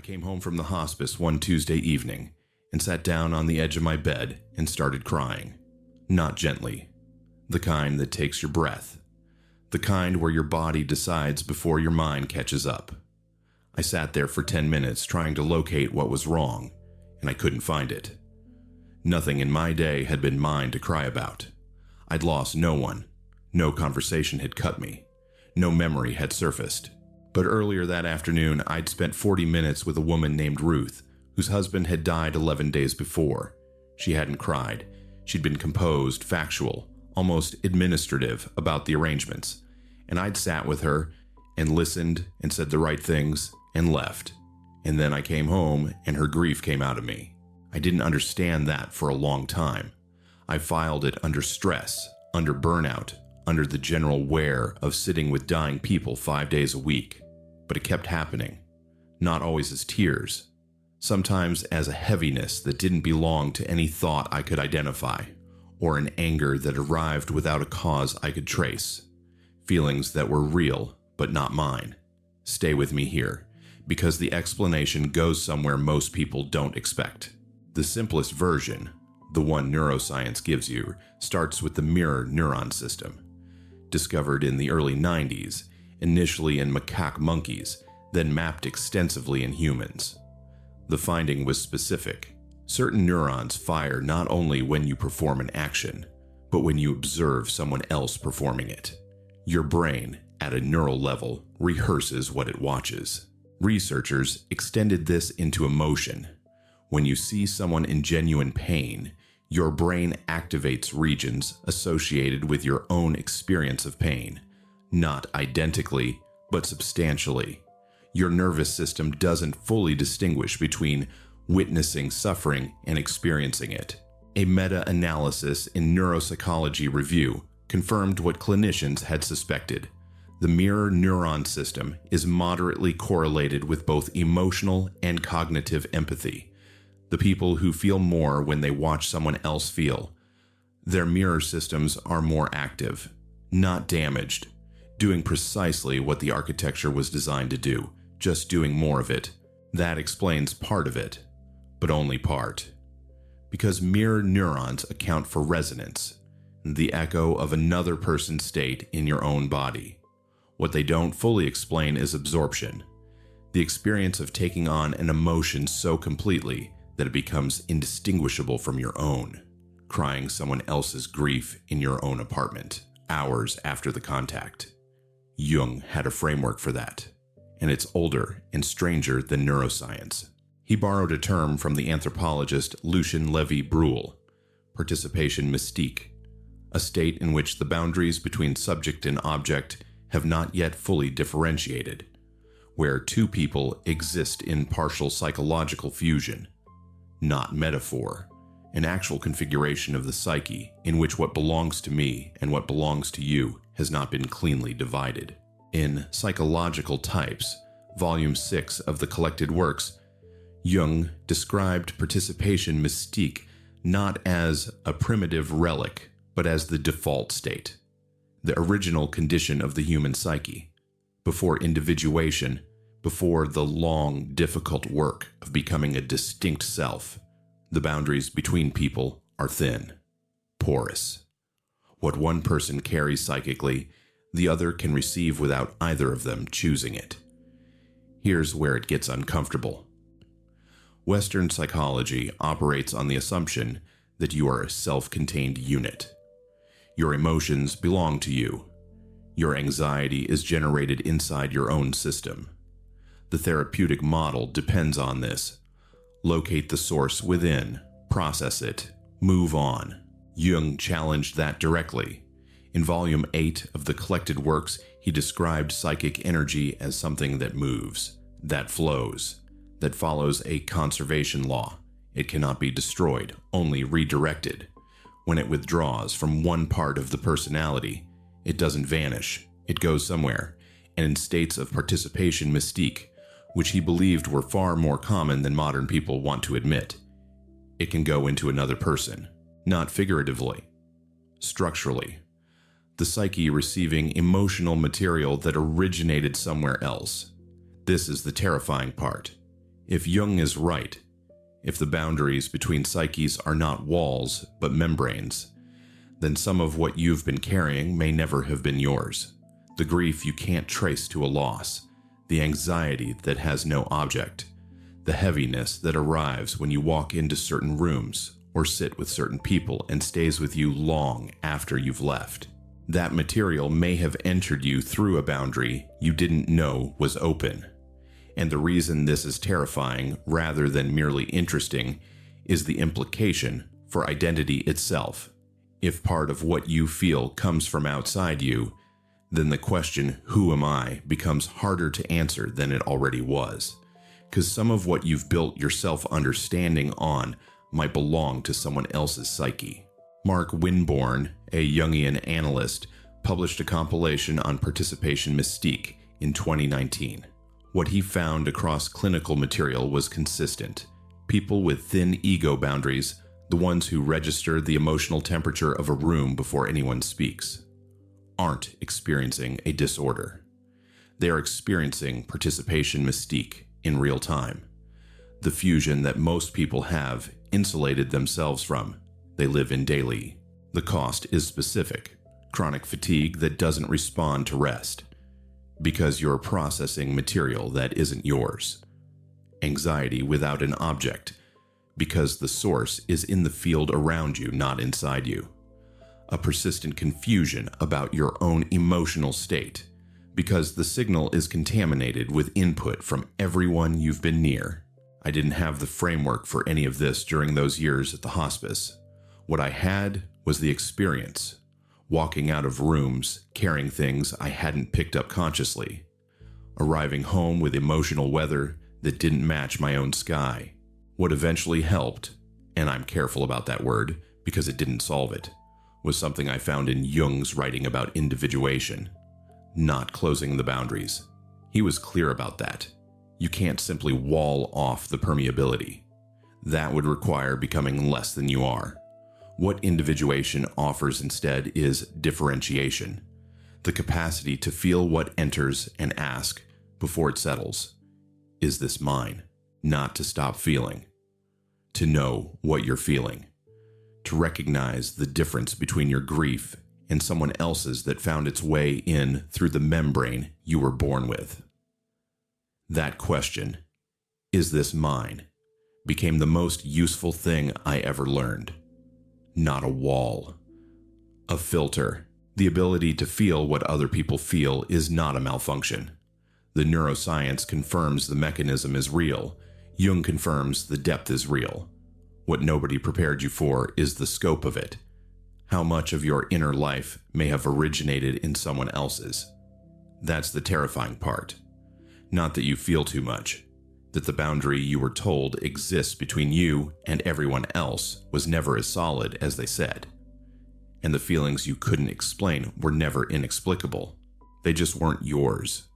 came home from the hospice one Tuesday evening and sat down on the edge of my bed and started crying. Not gently. The kind that takes your breath. The kind where your body decides before your mind catches up. I sat there for 10 minutes trying to locate what was wrong, and I couldn't find it. Nothing in my day had been mine to cry about. I'd lost no one. No conversation had cut me. No memory had surfaced. But earlier that afternoon, I'd spent 40 minutes with a woman named Ruth, whose husband had died 11 days before. She hadn't cried. She'd been composed, factual, almost administrative about the arrangements. And I'd sat with her and listened and said the right things and left. And then I came home and her grief came out of me. I didn't understand that for a long time. I filed it under stress, under burnout, under the general wear of sitting with dying people 5 days a week. But it kept happening. Not always as tears. Sometimes as a heaviness that didn't belong to any thought I could identify, or an anger that arrived without a cause I could trace. Feelings that were real, but not mine. Stay with me here, because the explanation goes somewhere most people don't expect. The simplest version, the one neuroscience gives you, starts with the mirror neuron system. Discovered in the early 90s, initially in macaque monkeys, then mapped extensively in humans. The finding was specific. Certain neurons fire not only when you perform an action, but when you observe someone else performing it. Your brain, at a neural level, rehearses what it watches. Researchers extended this into emotion. When you see someone in genuine pain, your brain activates regions associated with your own experience of pain. Not identically, but substantially. Your nervous system doesn't fully distinguish between witnessing suffering and experiencing it. A meta-analysis in Neuropsychology Review confirmed what clinicians had suspected. The mirror neuron system is moderately correlated with both emotional and cognitive empathy. The people who feel more when they watch someone else feel. Their mirror systems are more active, not damaged, doing precisely what the architecture was designed to do, just doing more of it. That explains part of it, but only part. Because mirror neurons account for resonance, the echo of another person's state in your own body. What they don't fully explain is absorption, the experience of taking on an emotion so completely that it becomes indistinguishable from your own, crying someone else's grief in your own apartment, hours after the contact. Jung had a framework for that, and it's older and stranger than neuroscience. He borrowed a term from the anthropologist Lucien Levy-Bruhl, participation mystique, a state in which the boundaries between subject and object have not yet fully differentiated, where two people exist in partial psychological fusion, not metaphor, an actual configuration of the psyche in which what belongs to me and what belongs to you has not been cleanly divided. In Psychological Types, Volume 6 of the collected works, Jung described participation mystique not as a primitive relic, but as the default state, the original condition of the human psyche, before individuation, before the long, difficult work of becoming a distinct self. The boundaries between people are thin, porous. What one person carries psychically, the other can receive without either of them choosing it. Here's where it gets uncomfortable. Western psychology operates on the assumption that you are a self-contained unit. Your emotions belong to you. Your anxiety is generated inside your own system. The therapeutic model depends on this. Locate the source within, process it, move on. Jung challenged that directly. In Volume 8 of the collected works, he described psychic energy as something that moves, that flows, that follows a conservation law. It cannot be destroyed, only redirected. When it withdraws from one part of the personality, it doesn't vanish, it goes somewhere, and in states of participation mystique, which he believed were far more common than modern people want to admit, it can go into another person, not figuratively, structurally. The psyche receiving emotional material that originated somewhere else. This is the terrifying part. If Jung is right, if the boundaries between psyches are not walls but membranes, then some of what you've been carrying may never have been yours. The grief you can't trace to a loss, the anxiety that has no object, the heaviness that arrives when you walk into certain rooms or sit with certain people and stays with you long after you've left. That material may have entered you through a boundary you didn't know was open. And the reason this is terrifying rather than merely interesting is the implication for identity itself. If part of what you feel comes from outside you, then the question, who am I, becomes harder to answer than it already was. Because some of what you've built your self-understanding on might belong to someone else's psyche. Mark Winborn, a Jungian analyst, published a compilation on participation Mystique in 2019. What he found across clinical material was consistent. People with thin ego boundaries, the ones who register the emotional temperature of a room before anyone speaks, aren't experiencing a disorder. They are experiencing participation Mystique in real time. The fusion that most people have insulated themselves from, they live in daily. The cost is specific: chronic fatigue that doesn't respond to rest, because you're processing material that isn't yours. Anxiety without an object, because the source is in the field around you, not inside you. A persistent confusion about your own emotional state, because the signal is contaminated with input from everyone you've been near. I didn't have the framework for any of this during those years at the hospice. What I had was the experience, walking out of rooms, carrying things I hadn't picked up consciously, arriving home with emotional weather that didn't match my own sky. What eventually helped, and I'm careful about that word because it didn't solve it, was something I found in Jung's writing about individuation, not closing the boundaries. He was clear about that. You can't simply wall off the permeability. That would require becoming less than you are. What individuation offers instead is differentiation, the capacity to feel what enters and ask, before it settles, is this mine? Not to stop feeling, to know what you're feeling, to recognize the difference between your grief and someone else's that found its way in through the membrane you were born with. That question, is this mine, became the most useful thing I ever learned. Not a wall, a filter. The ability to feel what other people feel is not a malfunction. The neuroscience confirms the mechanism is real. Jung confirms the depth is real. What nobody prepared you for is the scope of it. How much of your inner life may have originated in someone else's. That's the terrifying part. Not that you feel too much, that the boundary you were told exists between you and everyone else was never as solid as they said. And the feelings you couldn't explain were never inexplicable. They just weren't yours.